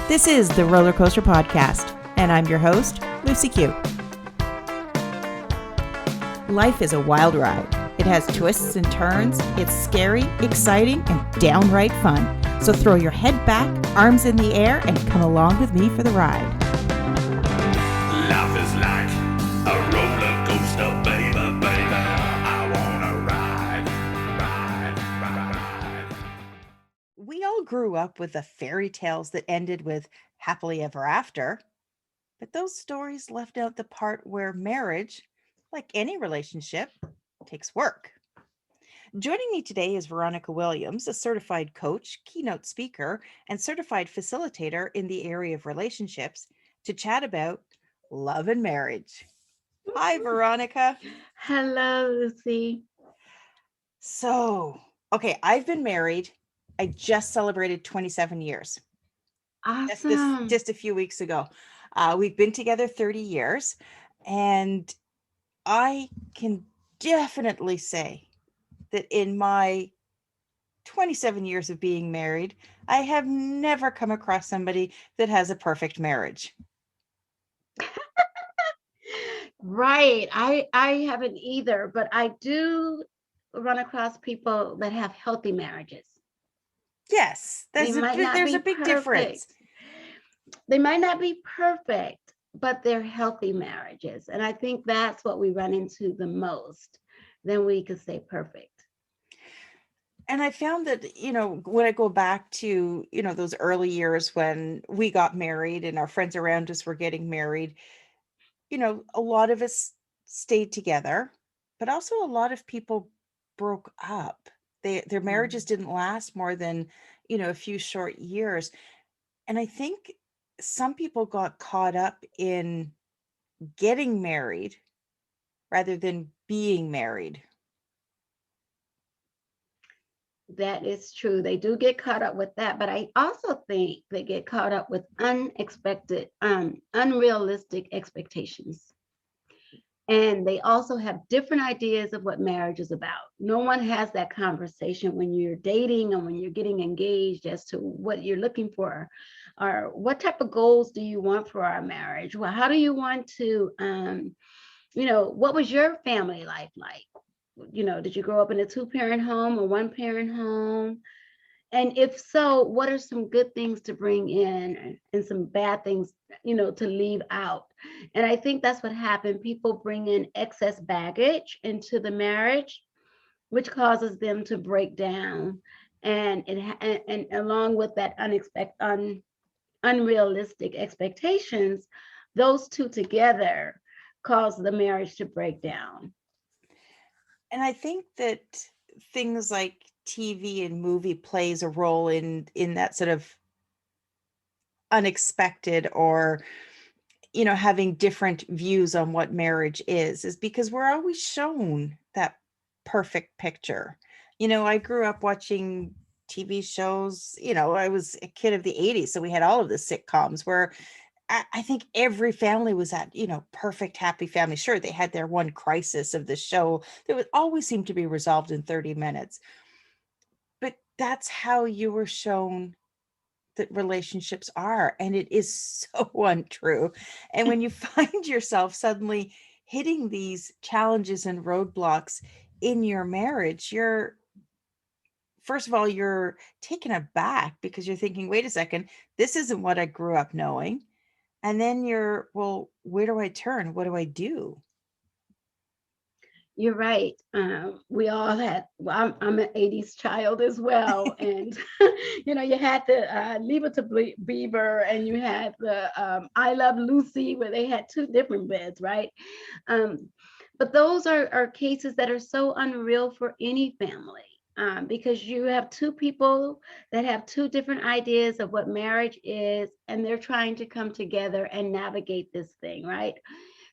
This is the Roller Coaster Podcast, and I'm your host, Lucy Q. Life is a wild ride. It has twists and turns. It's scary, exciting, and downright fun. So throw your head back, arms in the air, and come along with me for the ride. Life is like a roller coaster, baby, baby. I wanna ride. We all grew up with the fairy tales that ended with happily ever after, but those stories left out the part where marriage, like any relationship, takes work. Joining me today is Veronica Williams, a certified coach, keynote speaker, and certified facilitator in the area of relationships, to chat about love and marriage. Hi, Veronica. Hello, Lucy. So, okay, I've been married. I just celebrated 27 years. Awesome. Just a few weeks ago. We've been together 30 years, and I can definitely say that in my 27 years of being married, I have never come across somebody that has a perfect marriage. Right. I haven't either, but I do run across people that have healthy marriages. Yes, They might not there's be a big perfect. difference. They might not be perfect, but they're healthy marriages. And I think that's what we run into the most. Then we could say perfect. And I found that, when I go back to, those early years when we got married and our friends around us were getting married, a lot of us stayed together, but also a lot of people broke up. Their marriages didn't last more than, a few short years. And I think some people got caught up in getting married rather than being married. That is true. They do get caught up with that, but I also think they get caught up with unrealistic expectations. And they also have different ideas of what marriage is about. No one has that conversation when you're dating and when you're getting engaged as to what you're looking for, or what type of goals do you want for our marriage? Well, how do you want to, what was your family life like? Did you grow up in a two-parent home or one-parent home? And if so, what are some good things to bring in and some bad things, to leave out? And I think that's what happened. People bring in excess baggage into the marriage, which causes them to break down. And along with that unrealistic expectations, those two together cause the marriage to break down. And I think that things like TV and movie plays a role in that sort of unexpected, or having different views on what marriage is because we're always shown that perfect picture. I grew up watching TV shows. I was a kid of the 80s, so we had all of the sitcoms where I think every family was that, perfect, happy family. Sure, they had their one crisis of the show that would always seem to be resolved in 30 minutes. But that's how you were shown that relationships are. And it is so untrue. And when you find yourself suddenly hitting these challenges and roadblocks in your marriage, first of all, you're taken aback because you're thinking, wait a second, this isn't what I grew up knowing. And then well, where do I turn? What do I do? You're right. We all had, well, I'm an 80s child as well. And, you had the Leave It to Beaver, and you had the I Love Lucy, where they had two different beds, right? But those are cases that are so unreal for any family. Because you have two people that have two different ideas of what marriage is, and they're trying to come together and navigate this thing, right?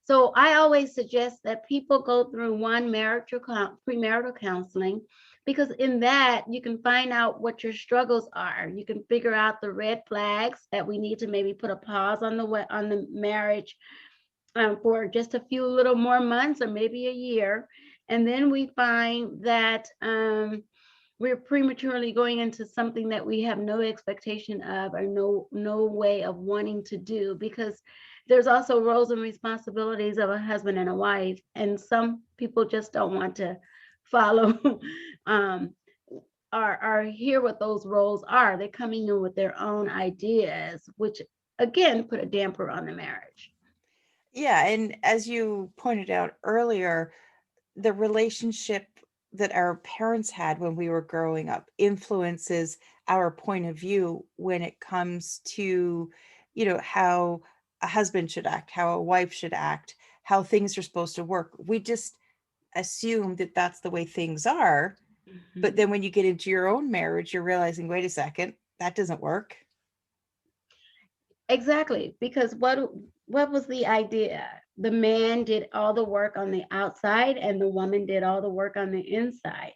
So I always suggest that people go through one premarital counseling, because in that you can find out what your struggles are. You can figure out the red flags that we need to maybe put a pause on the marriage for just a few little more months or maybe a year. And then we find that we're prematurely going into something that we have no expectation of, or no way of wanting to do, because there's also roles and responsibilities of a husband and a wife, and some people just don't want to follow um or hear what those roles are. They're coming in with their own ideas, which again put a damper on the marriage. Yeah, and as you pointed out earlier, the relationship that our parents had when we were growing up influences our point of view when it comes to, how a husband should act, how a wife should act, how things are supposed to work. We just assume that that's the way things are. But Mhm. then when you get into your own marriage, you're realizing, wait a second, that doesn't work. Exactly, because what was the idea? The man did all the work on the outside and the woman did all the work on the inside.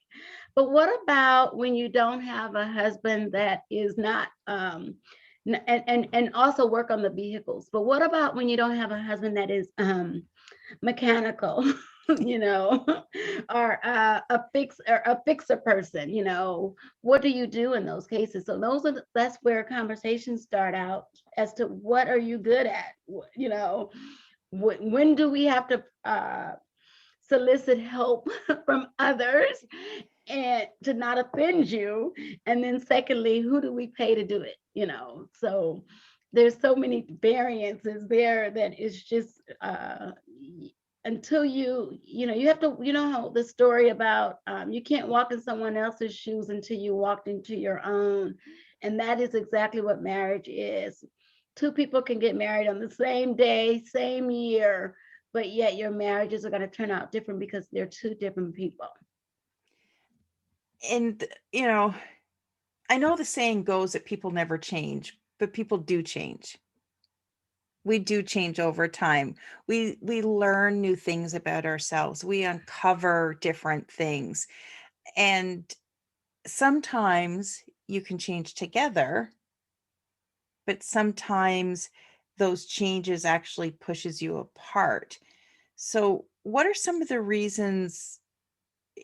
But what about when you don't have a husband that is not and also work on the vehicles? But what about when you don't have a husband that is mechanical, you know, or a fixer person, what do you do in those cases? So that's where conversations start out as to what are you good at, when do we have to solicit help from others and to not offend you, and then secondly, who do we pay to do it, so there's so many variances there that it's just until you have to, how the story about you can't walk in someone else's shoes until you walked into your own, and that is exactly what marriage is. Two people can get married on the same day, same year, but yet your marriages are going to turn out different because they're two different people. And, I know the saying goes that people never change, but people do change. We do change over time. We learn new things about ourselves. We uncover different things. And sometimes you can change together, but sometimes those changes actually pushes you apart. So, what are some of the reasons,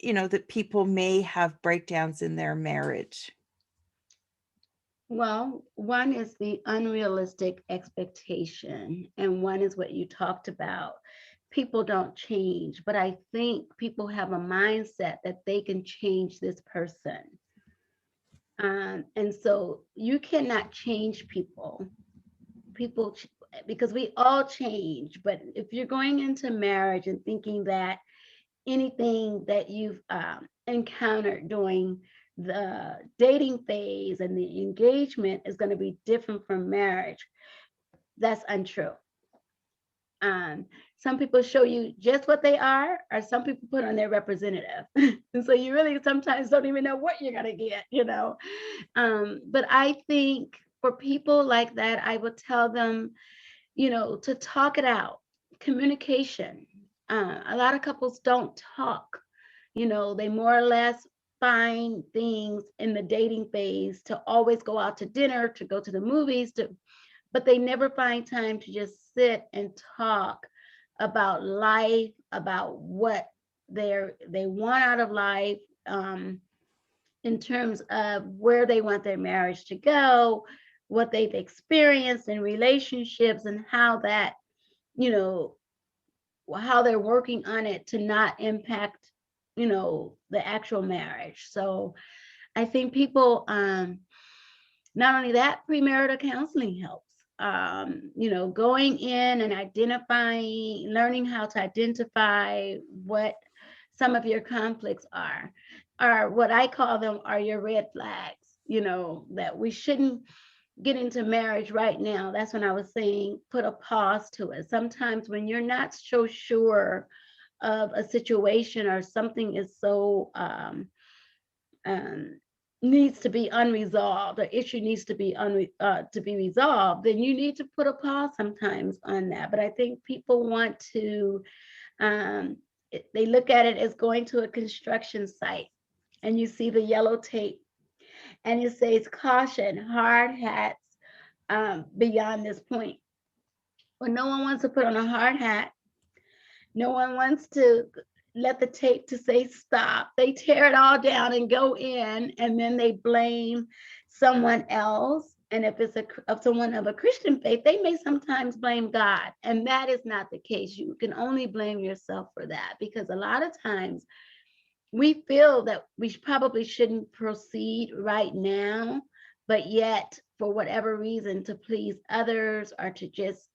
that people may have breakdowns in their marriage? Well, one is the unrealistic expectation, and one is what you talked about. People don't change, but I think people have a mindset that they can change this person. And so you cannot change people. Because we all change, but if you're going into marriage and thinking that anything that you've encountered during the dating phase and the engagement is going to be different from marriage, that's untrue. Um, some people show you just what they are, or some people put on their representative. And so you really sometimes don't even know what you're going to get. But I think for people like that, I would tell them, to talk it out. Communication. A lot of couples don't talk. They more or less find things in the dating phase to always go out to dinner, to go to the movies, but they never find time to just sit and talk about life, about what they want out of life, in terms of where they want their marriage to go, what they've experienced in relationships, and how that, you know, how they're working on it to not impact, the actual marriage. So I think people, not only that, premarital counseling helps. Going in and identifying, learning how to identify what some of your conflicts are what I call them are your red flags, that we shouldn't get into marriage right now. That's when I was saying put a pause to it. Sometimes when you're not so sure of a situation, or something is so um, needs to be unresolved, or issue needs to be resolved, then you need to put a pause sometimes on that. But I think people want to um, they look at it as going to a construction site, and you see the yellow tape, and it says caution, hard hats beyond this point. Well, no one wants to put on a hard hat. No one wants to let the tape to say stop. They tear it all down and go in, and then they blame someone else. And if it's of someone of a Christian faith, they may sometimes blame God. And that is not the case. You can only blame yourself for that, because a lot of times we feel that we probably shouldn't proceed right now, but yet for whatever reason, to please others, or to just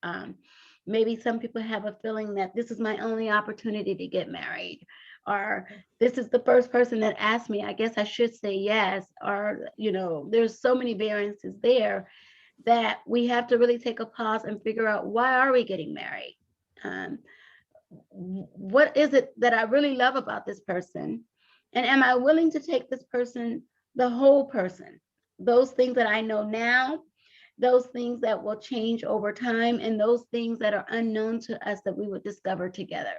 maybe some people have a feeling that this is my only opportunity to get married, or this is the first person that asked me, I guess I should say yes, or there's so many variances there that we have to really take a pause and figure out, why are we getting married? What is it that I really love about this person? And am I willing to take this person, the whole person? Those things that I know now, those things that will change over time, and those things that are unknown to us that we would discover together.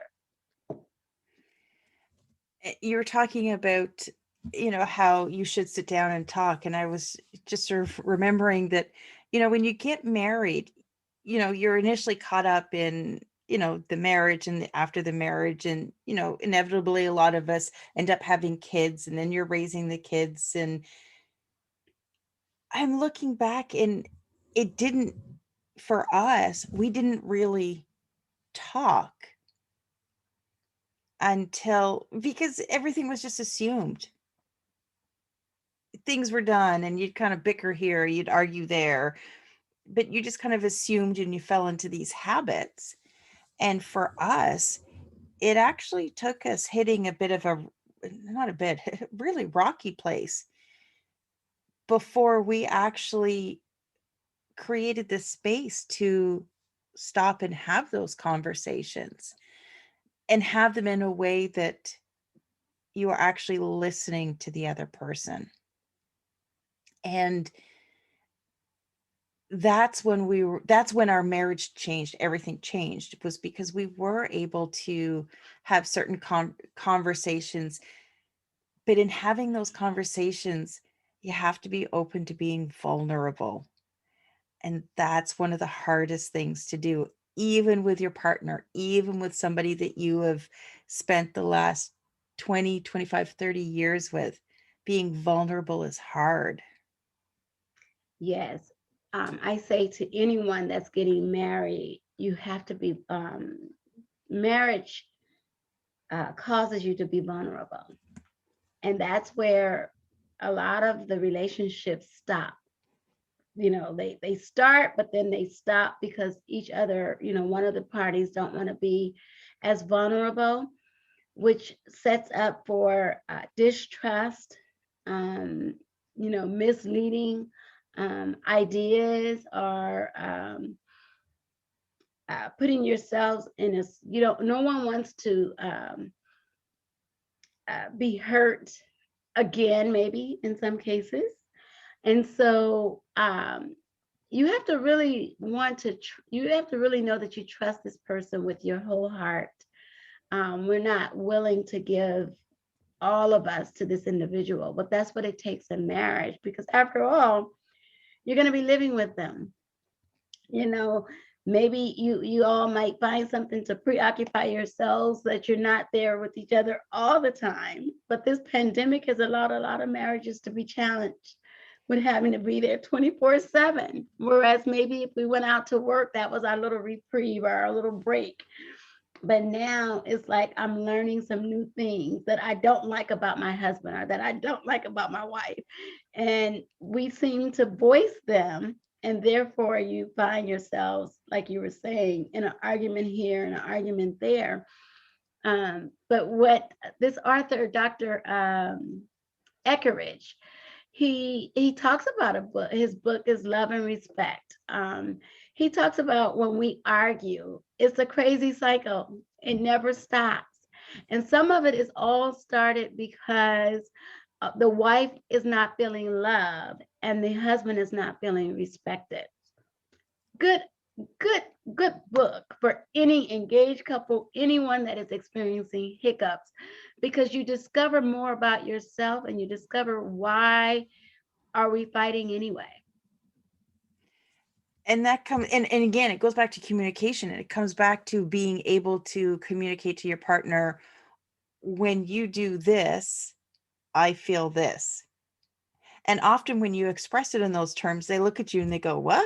You're talking about, how you should sit down and talk. And I was just sort of remembering that, when you get married, you're initially caught up in, the marriage and after the marriage. And, inevitably a lot of us end up having kids, and then you're raising the kids. And I'm looking back, and it didn't, for us, we didn't really talk because everything was just assumed. Things were done, and you'd kind of bicker here, you'd argue there, but you just kind of assumed, and you fell into these habits. And for us, it actually took us hitting a bit of not a bit, really rocky place before we actually created this space to stop and have those conversations, and have them in a way that you are actually listening to the other person. And that's when our marriage changed. Everything changed, was because we were able to have certain conversations. But in having those conversations, you have to be open to being vulnerable. And that's one of the hardest things to do, even with your partner, even with somebody that you have spent the last 20, 25, 30 years with. Being vulnerable is hard. Yes. I say to anyone that's getting married, you have to be, marriage causes you to be vulnerable. And that's where a lot of the relationships stop. They start, but then they stop because each other, one of the parties don't want to be as vulnerable, which sets up for distrust, misleading ideas, or putting yourselves in no one wants to be hurt again, maybe in some cases. And so you have to really you have to really know that you trust this person with your whole heart. We're not willing to give all of us to this individual, but that's what it takes in marriage, because after all, you're going to be living with them. Maybe you all might find something to preoccupy yourselves, that you're not there with each other all the time. But this pandemic has allowed a lot of marriages to be challenged with having to be there 24/7. Whereas maybe if we went out to work, that was our little reprieve or our little break. But now it's like I'm learning some new things that I don't like about my husband, or that I don't like about my wife. And we seem to voice them. And therefore you find yourselves, like you were saying, in an argument here and an argument there. But what this author, Dr. Eckeridge, he talks about a book. His book is Love and Respect. He talks about when we argue, it's a crazy cycle. It never stops. And some of it is all started because the wife is not feeling loved and the husband is not feeling respected. Good book for any engaged couple, anyone that is experiencing hiccups, because you discover more about yourself, and you discover, why are we fighting anyway? And that comes, and again, it goes back to communication, and it comes back to being able to communicate to your partner when you do this, I feel this. And often when you express it in those terms, they look at you and they go, what?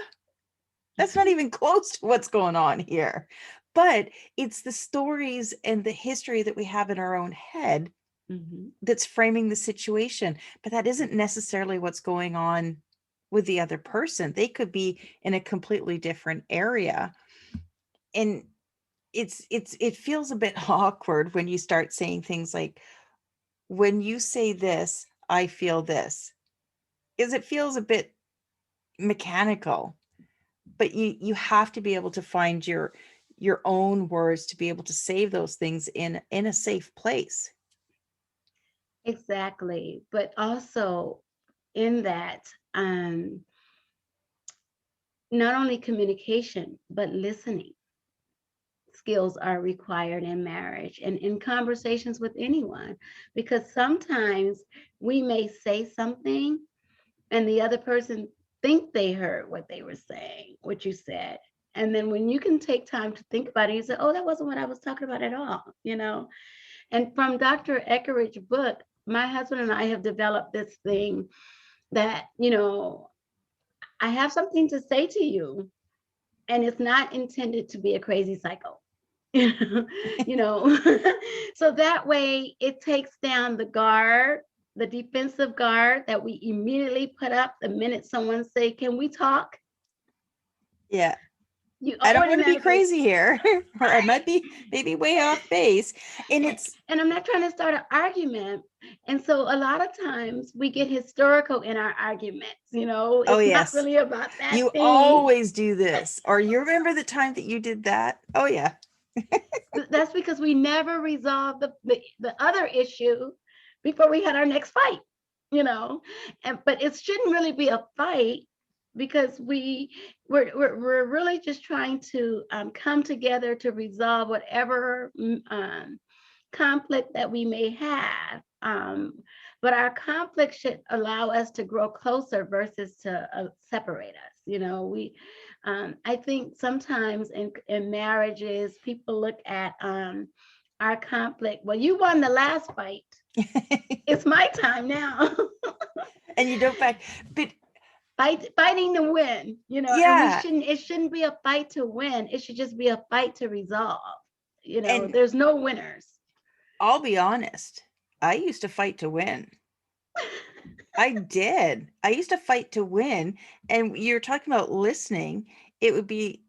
That's not even close to what's going on here. But it's the stories and the history that we have in our own head that's framing the situation. But that isn't necessarily what's going on with the other person. They could be in a completely different area. And it feels a bit awkward when you start saying things like, when you say this, I feel this. Is it feels a bit mechanical, but you have to be able to find your own words to be able to say those things in a safe place. Exactly. But also in that, not only communication, but listening skills are required in marriage and in conversations with anyone, because sometimes we may say something and the other person think they heard what they were saying, what you said. And then when you can take time to think about it, you say, oh, that wasn't what I was talking about at all, you know? And from Dr. Eckeridge's book, my husband and I have developed this thing that, you know, I have something to say to you, and it's not intended to be a crazy cycle. You know, so that way it takes down the guard, the defensive guard that we immediately put up the minute someone say, can we talk? Yeah. You I don't want to be automatically, crazy here, or I might be maybe way off base. And it's and I'm not trying to start an argument. And so a lot of times we get historical in our arguments, you know, oh it's not yes, really about that you thing. always do this, or you remember the time that you did that. Oh yeah. That's because we never resolved the other issue before we had our next fight, you know. And but it shouldn't really be a fight, because we're really just trying to come together to resolve whatever conflict that we may have. But our conflict should allow us to grow closer versus to separate us. You know, I think sometimes in marriages, people look at our conflict. Well, you won the last fight. It's my time now. And you don't back, but Fighting to win, you know, and yeah. it shouldn't be a fight to win. It should just be a fight to resolve. You know, And there's no winners. I'll be honest, I used to fight to win. I did. I used to fight to win. And you're talking about listening. It would be,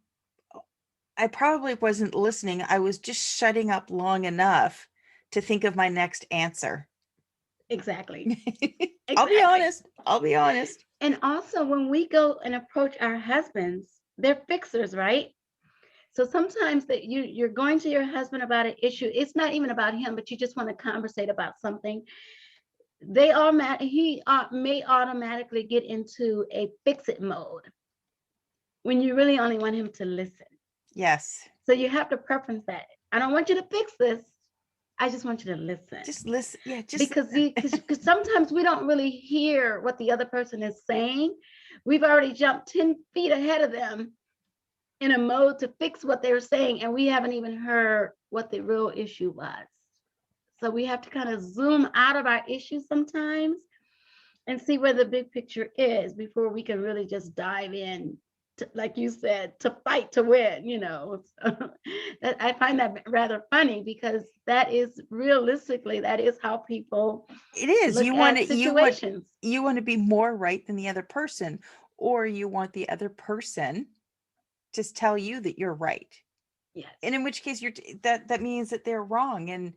I probably wasn't listening. I was just shutting up long enough to think of my next answer. Exactly. I'll be Exactly. honest. I'll be honest. And also when we go and approach our husbands, they're fixers, right? So sometimes that you're going to your husband about an issue. It's not even about him, but you just want to conversate about something. He may automatically get into a fix it mode when you really only want him to listen. Yes. So you have to preference that. I don't want you to fix this. I just want you to listen. Just listen. Yeah, just Because sometimes we don't really hear what the other person is saying. We've already jumped 10 feet ahead of them in a mode to fix what they're saying, and we haven't even heard what the real issue was. So we have to kind of zoom out of our issues sometimes and see where the big picture is before we can really just dive in to, like you said, to fight to win, you know. I find that rather funny, because that is realistically, that is how people it is. look You want at it, situations. you want to be more right than the other person, or you want the other person to tell you that you're right. Yes. And in which case that means that they're wrong. And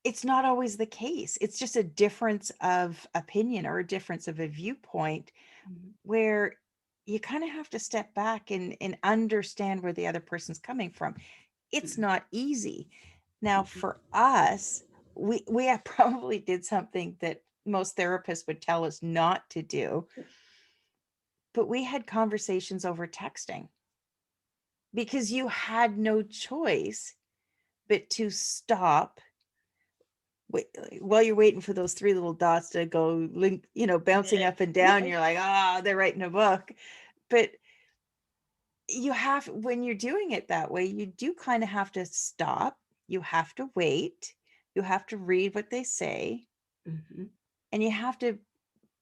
it's not always the case. It's just a difference of opinion or a difference of a viewpoint where you kind of have to step back and understand where the other person's coming from. It's not easy. Now, for us, we have probably did something that most therapists would tell us not to do, but we had conversations over texting because you had no choice but to stop while you're waiting for those three little dots to go link, bouncing up and down. You're like, they're writing a book. But you have, when you're doing it that way, you do kind of have to stop. You have to wait. You have to read what they say, Mhm. and you have to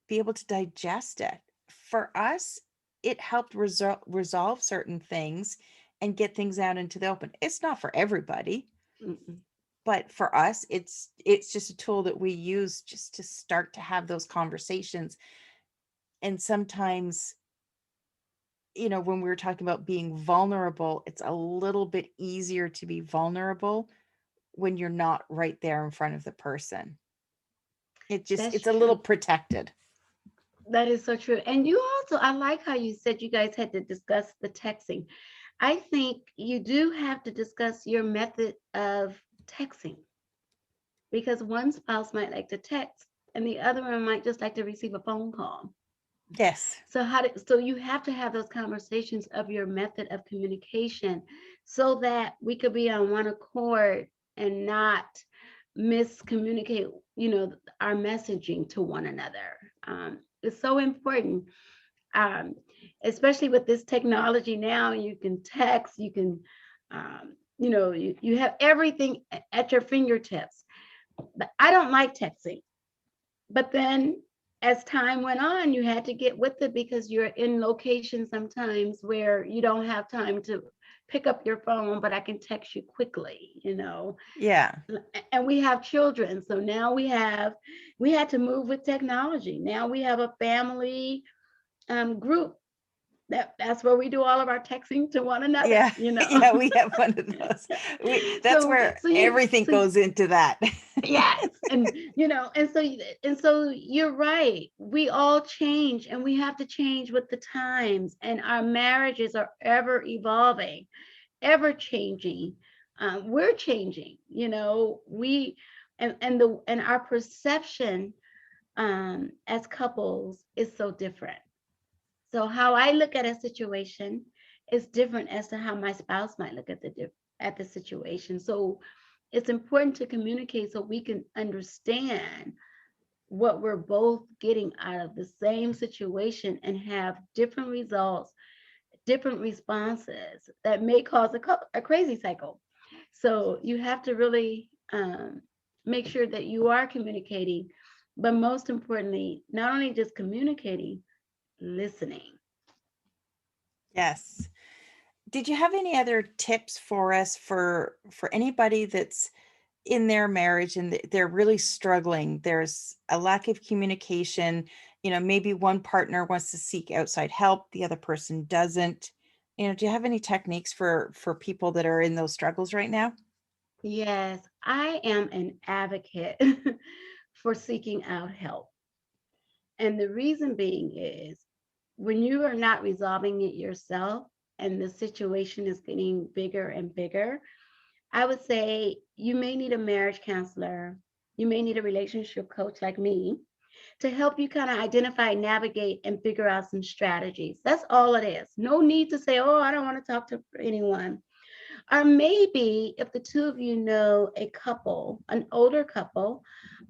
be able to digest it. For us, it helped resolve certain things and get things out into the open. It's not for everybody, Mm-mm. but for us, it's just a tool that we use just to start to have those conversations. And sometimes, when we were talking about being vulnerable, it's a little bit easier to be vulnerable when you're not right there in front of the person. That's It's a little true. protected. That is so true. And you also, I like how you said you guys had to discuss the texting. I think you do have to discuss your method of texting because one spouse might like to text and the other one might just like to receive a phone call. Yes. So you have to have those conversations of your method of communication so that we could be on one accord and not miscommunicate, our messaging to one another. It's so important, um, especially with this technology now. You can text, you can, you have everything at your fingertips. But I don't like texting. But then as time went on, you had to get with it because you're in locations sometimes where you don't have time to pick up your phone, but I can text you quickly. Yeah. And we have children. So now we had to move with technology. Now we have a family group. That's where we do all of our texting to one another, Yeah. Yeah, we have one of those. That's so where so you everything so goes into that. yes, and so you're right. We all change, and we have to change with the times, and our marriages are ever evolving, ever changing. We're changing, we and our perception as couples is so different. So how I look at a situation is different as to how my spouse might look at the situation. So it's important to communicate so we can understand what we're both getting out of the same situation and have different results, different responses that may cause a crazy cycle. So you have to really make sure that you are communicating, but most importantly, not only just communicating, listening. Yes. Did you have any other tips for us for anybody that's in their marriage and they're really struggling? There's a lack of communication. Maybe one partner wants to seek outside help, the other person doesn't. Do you have any techniques for people that are in those struggles right now? Yes, I am an advocate for seeking out help. And the reason being is when you are not resolving it yourself and the situation is getting bigger and bigger, I would say you may need a marriage counselor. You may need a relationship coach like me to help you kind of identify, navigate, and figure out some strategies. That's all it is. No need to say, oh, I don't want to talk to anyone. Or maybe if the two of you know a couple, an older couple,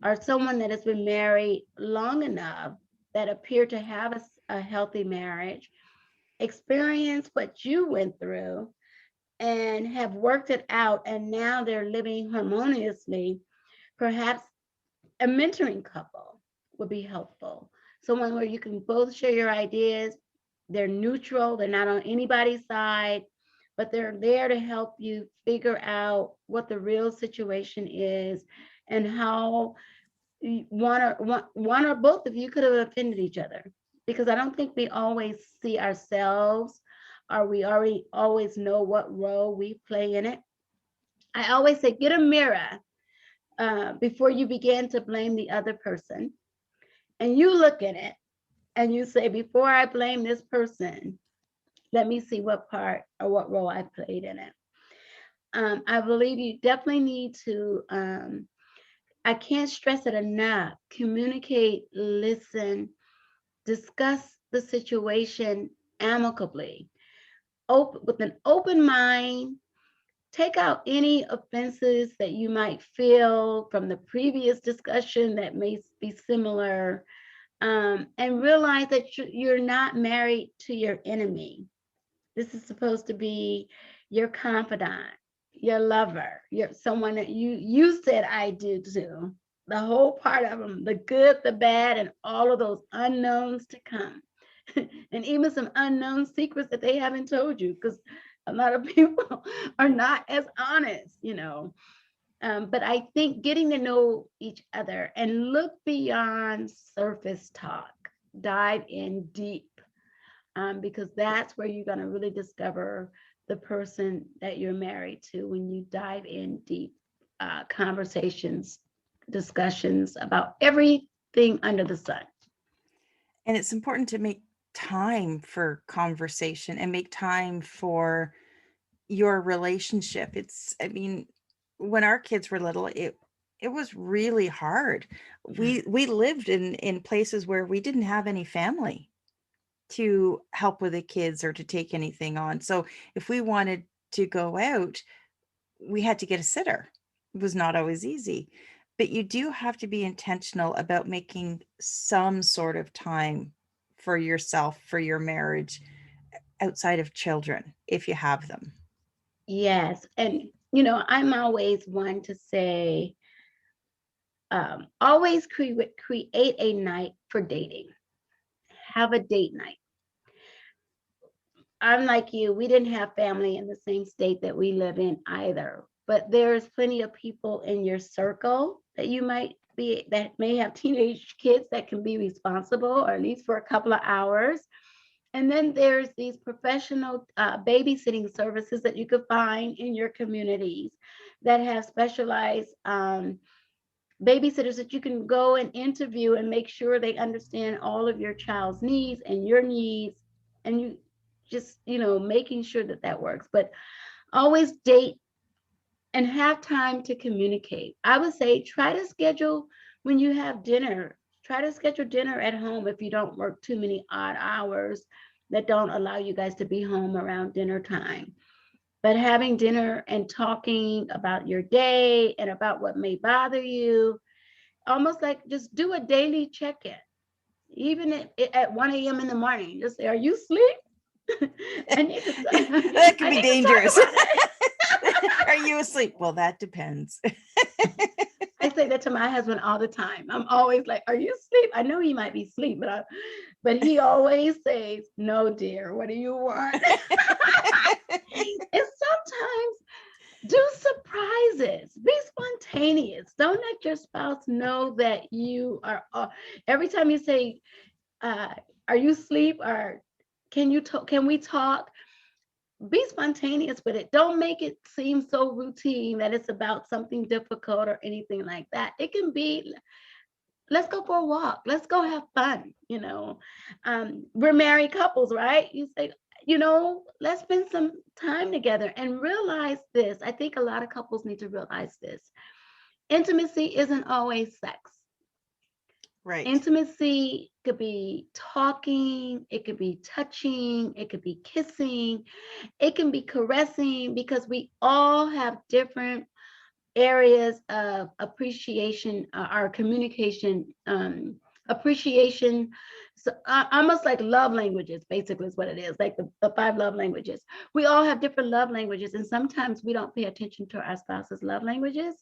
or someone that has been married long enough that appear to have a healthy marriage, experience what you went through and have worked it out, and now they're living harmoniously, perhaps a mentoring couple would be helpful. Someone where you can both share your ideas. They're neutral, they're not on anybody's side, but they're there to help you figure out what the real situation is and how one or both of you could have offended each other. Because I don't think we always see ourselves or we already always know what role we play in it. I always say, get a mirror before you begin to blame the other person. And you look at it and you say, before I blame this person, let me see what part or what role I played in it. I believe you definitely need to, I can't stress it enough, communicate, listen, discuss the situation amicably, with an open mind. Take out any offenses that you might feel from the previous discussion that may be similar, and realize that you're not married to your enemy. This is supposed to be your confidant, your lover, your someone that you said I do to. The whole part of them, the good, the bad, and all of those unknowns to come. And even some unknown secrets that they haven't told you, because a lot of people are not as honest. But I think getting to know each other and look beyond surface talk, dive in deep, because that's where you're going to really discover the person that you're married to when you dive in deep, conversations, discussions about everything under the sun. And it's important to make time for conversation and make time for your relationship. I mean, when our kids were little, it was really hard. We lived in places where we didn't have any family to help with the kids or to take anything on. So if we wanted to go out, we had to get a sitter. It was not always easy. But you do have to be intentional about making some sort of time for yourself, for your marriage, outside of children, if you have them. Yes. And, I'm always one to say, always create a night for dating. Have a date night. I'm like you, we didn't have family in the same state that we live in either. But there's plenty of people in your circle that may have teenage kids that can be responsible, or at least for a couple of hours. And then there's these professional babysitting services that you could find in your communities that have specialized babysitters that you can go and interview and make sure they understand all of your child's needs and your needs. And you just, making sure that works. But always date and have time to communicate. I would say try to schedule when you have dinner. Try to schedule dinner at home if you don't work too many odd hours that don't allow you guys to be home around dinner time. But having dinner and talking about your day and about what may bother you, almost like just do a daily check-in. Even at 1 a.m. in the morning, just say, "Are you asleep?" And you can, That could be dangerous. I Are you asleep? Well, that depends. say that to my husband all the time. I'm always like, "Are you asleep?" I know he might be asleep, but he always says, "No, dear, what do you want?" And sometimes do surprises. Be spontaneous. Don't let your spouse know that you are. Every time you say, "Are you asleep?" or "Can you talk? Can we talk?" Be spontaneous with it. Don't make it seem so routine that it's about something difficult or anything like that. It can be, let's go for a walk. Let's go have fun. We're married couples, right? You say, let's spend some time together and realize this. I think a lot of couples need to realize this. Intimacy isn't always sex. Right. Intimacy could be talking, it could be touching, it could be kissing, it can be caressing, because we all have different areas of appreciation, our communication, appreciation. So almost like love languages, basically is what it is, like the 5 love languages. We all have different love languages, and sometimes we don't pay attention to our spouse's love languages.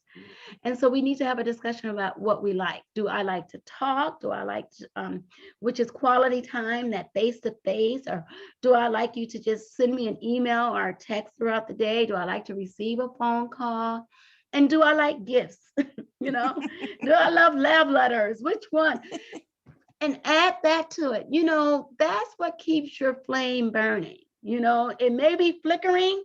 And so we need to have a discussion about what we like. Do I like to talk? Do I like to, which is quality time, that face to face? Or do I like you to just send me an email or a text throughout the day? Do I like to receive a phone call? And do I like gifts? Do I love letters? Which one? And add that to it. That's what keeps your flame burning. It may be flickering,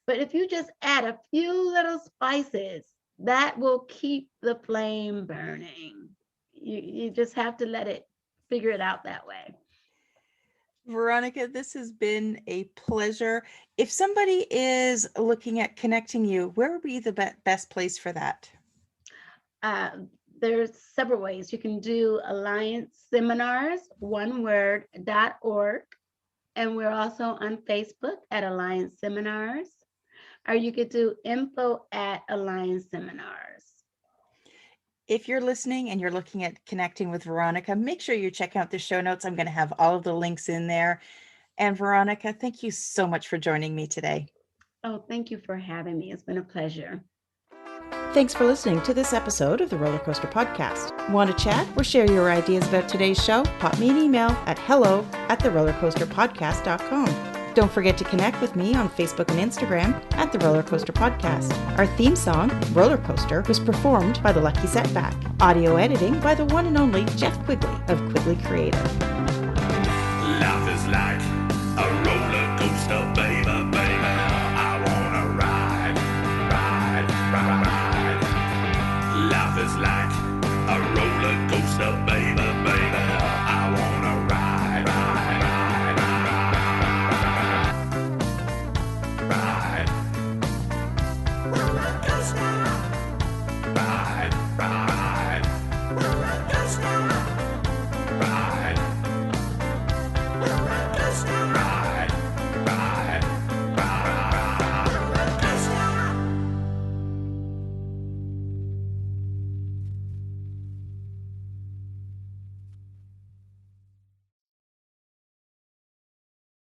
but if you just add a few little spices, that will keep the flame burning. You just have to let it figure it out that way. Veronica, this has been a pleasure. If somebody is looking at connecting you, where would be the best place for that? There's several ways. You can do Alliance Seminars, oneword.org. And we're also on Facebook at Alliance Seminars. Or you could do info@Alliance Seminars. If you're listening and you're looking at connecting with Veronica, make sure you check out the show notes. I'm going to have all of the links in there. And Veronica, thank you so much for joining me today. Oh, thank you for having me. It's been a pleasure. Thanks for listening to this episode of the Roller Coaster Podcast. Want to chat or share your ideas about today's show? Pop me an email at hello@therollercoasterpodcast.com. Don't forget to connect with me on Facebook and Instagram at The Roller Coaster Podcast. Our theme song, Roller Coaster, was performed by The Lucky Setback. Audio editing by the one and only Jeff Quigley of Quigley Creative. Life is like a roller coaster, baby.